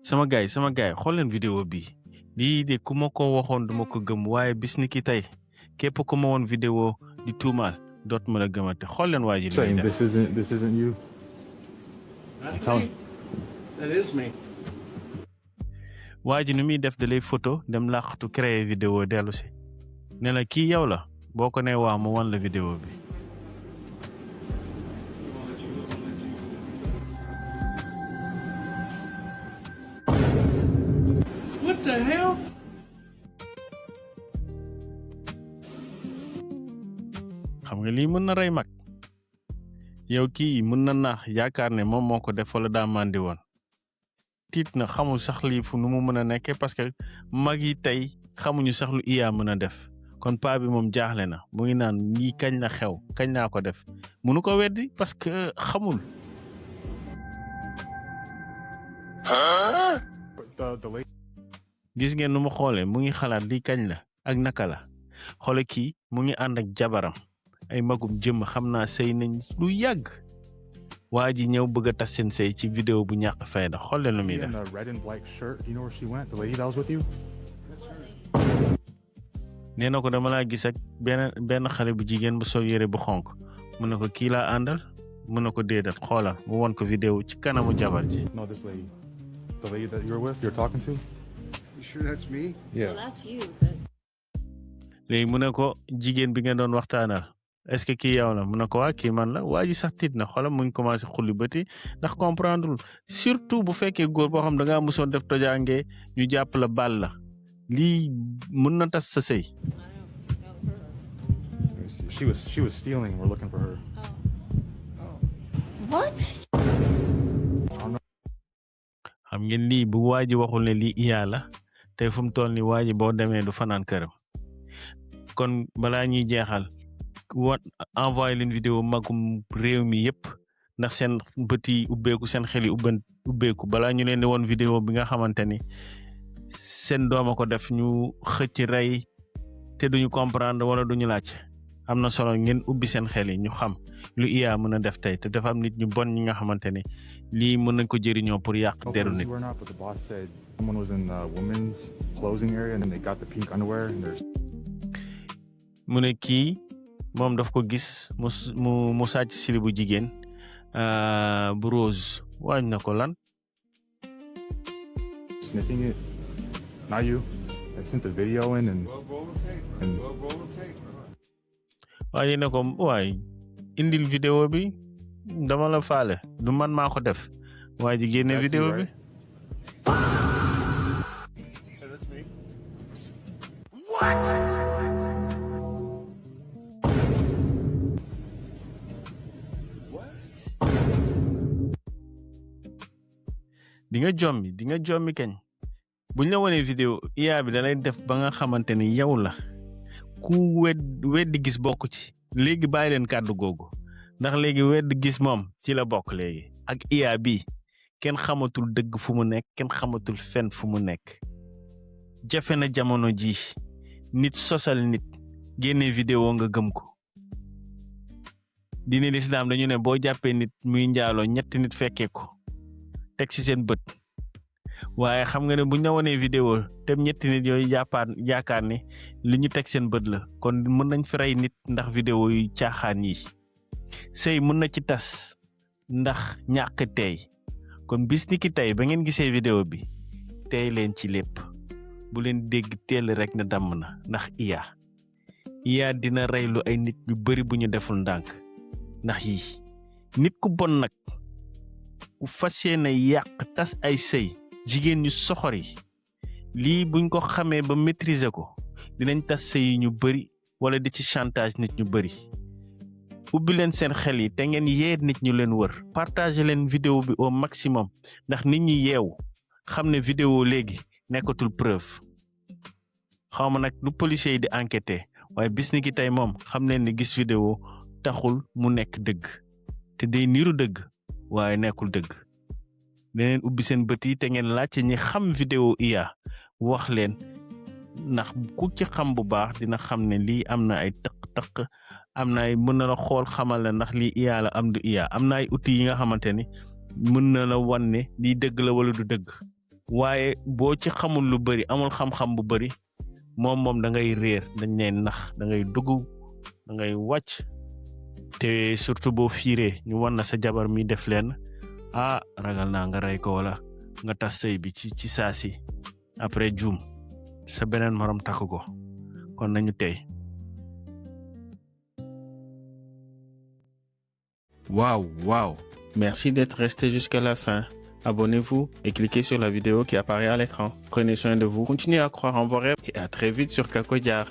sama gaay xool leen vidéo bi lii de ku ma ko waxoon duma ko gëm waaye bis ni ki tey képp ku ma woon vidéo di tuumaal doot ma la gëmate xool leen waa ji li muy def. This isn't you. That's me. That is me. waa ji nu muy def da lay photo dem làqatu créer vidéo dellu si ne la kii yow la boo ko nee waa mu wan la vidéo bi. What the hell? xam nga lii mën na rey mag yow kii mën na naax yaakaar ne moom moo ko def wala daa màndi woon tiit na xamul sax lii fu nu mu mën a nekkee parce que mag yi tey xamuñu sax lu IA mën a def kon paa bi moom jaaxle na mu ngi naan lii kañ la xew kañ laa ko def mënu ko weddi parce que xamul. gis ngeen nu mu xoolee mu ngi xalaat lii kañ la ak naka la xoole kii mu ngi ànd ak jabaram ay magum jëm xam naa sëy nañ lu yàgg waa ji ñëw bëgg a tas seen sëy ci vidéo bu ñàkk fayda xool leen lu muy def. nee na ko dama laa gis ak benn xale bu jigéen bu sol yére bu xonk mu ne ko kii laa àndal mu ne ko déedéet xoolal mu won ko vidéo ci kanamu jabar ji. No, this lady. The lady that you're with, you're talking to? You sure that's me? Yeah. Well, that's you, but léegi mu ne ko jigéen bi ngeen doon waxtaanal est-ce que kii yow la mu ne ko waa kii man la waa ji sax tiit na xoolal mu ngi commencé xulli bëti ndax comprendre surtout bu fekkee góor boo xam da ngaa musoon def tojaange ñu jàpp la baal la lii mën na tas sa sëy. She was stealing. We're looking for her. what? xam ngeen lii bu waa ji waxul ne lii IA la tey fu mu toll ni waa ji boo demee du fanaan këram kon balaa ñuy jeexal envoyé leen vidéo magum réew mi yëpp ndax seen bët yi ubbeeku seen xel yi ubbeeku balaa ñu leen di woon vidéo bi nga xamante ni seen dooma ko def ñu xëcc rey te duñu comprendre wala duñu laaj am na solo ngeen ubbi seen xel yi ñu xam lu IA mën a def tey te dafa am nit ñu bon ñi nga xamante ni lii mën nañ ko jëriñoo pour yàq deru nit. But the boss said someone was in the women's clothing area and then they got the pink underwear and there's. mu ne kii moom daf ko gis mu sàcc sili bu jigéen bu rose waañ na ko lan. Sniffing it. Not you. I sent the video in and. waaye ne ko waay indil vidéo bi dama la faale du man maa ko def waaye ji génne vidéo bi. di nga jommi kañ buñ la wonee vidéo IA bi da lay def ba nga xamante ni yow la ku weddi gis bokk ci léegi bàyyi leen kàddu googu ndax léegi weddi gis moom ci la bokk léegi ak IA bi kenn xamatul dëgg fu mu nekk kenn xamatul fen fu mu nekk jafe na jamono ji nit sosal nit génne vidéo nga gëm ko diine lislaam dañu ne boo jàppee nit muy njaaloo ñetti nit fekkee ko teg ci seen bët waaye xam nga ne buñ la wonee vidéo te ñetti nit yooyu yaakaar ne li ñu teg seen bët la kon mën nañ fi rey nit ndax vidéo yu caaxaan yi sëy mën na ci tas ndax ñàkk tey kon bis ni ki tey ba ngeen gisee vidéo bi tey leen ci lépp bu leen dégg teel rek ne damm na ndax IA dina reylu ay nit yu bari bu ñu deful ndànk ndax yi nit ku bon nag ku fas yéene yàq tas ay sëy jigéen ñu soxor yi lii buñ ko xamee ba maîtriser ko dinañ tas sëy yi ñu bari wala di ci chantage nit ñu bari ubbi leen seen xel yi te ngeen yee nit ñu leen wër partager leen vidéo bi au maximum ndax nit ñi yeewu xam ne vidéo léegi nekkatul preuve xaw ma nag lu policiers yi di enquêter waaye bis ni ki tey moom xam leen ni gis vidéo taxul mu nekk dëgg te day niru dëgg waaye nekkul dëgg leneen ubbi seen bët yi te ngeen laajte ñi xam vidéo IA wax leen ndax ku ci xam bu baax dina xam ne lii am na ay tëq-tëq am na ay mën na la xool xamal la ndax lii IA la am du IA am na ay outils yi nga xamante ni mën na la wan ne lii dëgg la wala du dëgg waaye boo ci xamul lu bari amul xam-xam bu bari moom da ngay réer dañ ne nax da ngay dugg da ngay wàcc te surtout boo fiiree ñu wan na sa jabar mi def leen ragal naa nga rey ko wala nga tas sëy bi ci saasi après juum sa beneen morom takk ko kon nañu tey. Waouh. Merci d'être resté jusqu'à la fin. Abonnez-vous et cliquez sur la vidéo qui apparaît à l'écran. Prenez soin de vous, continuez à croire en vos rêves et à très vite sur Kako Diar.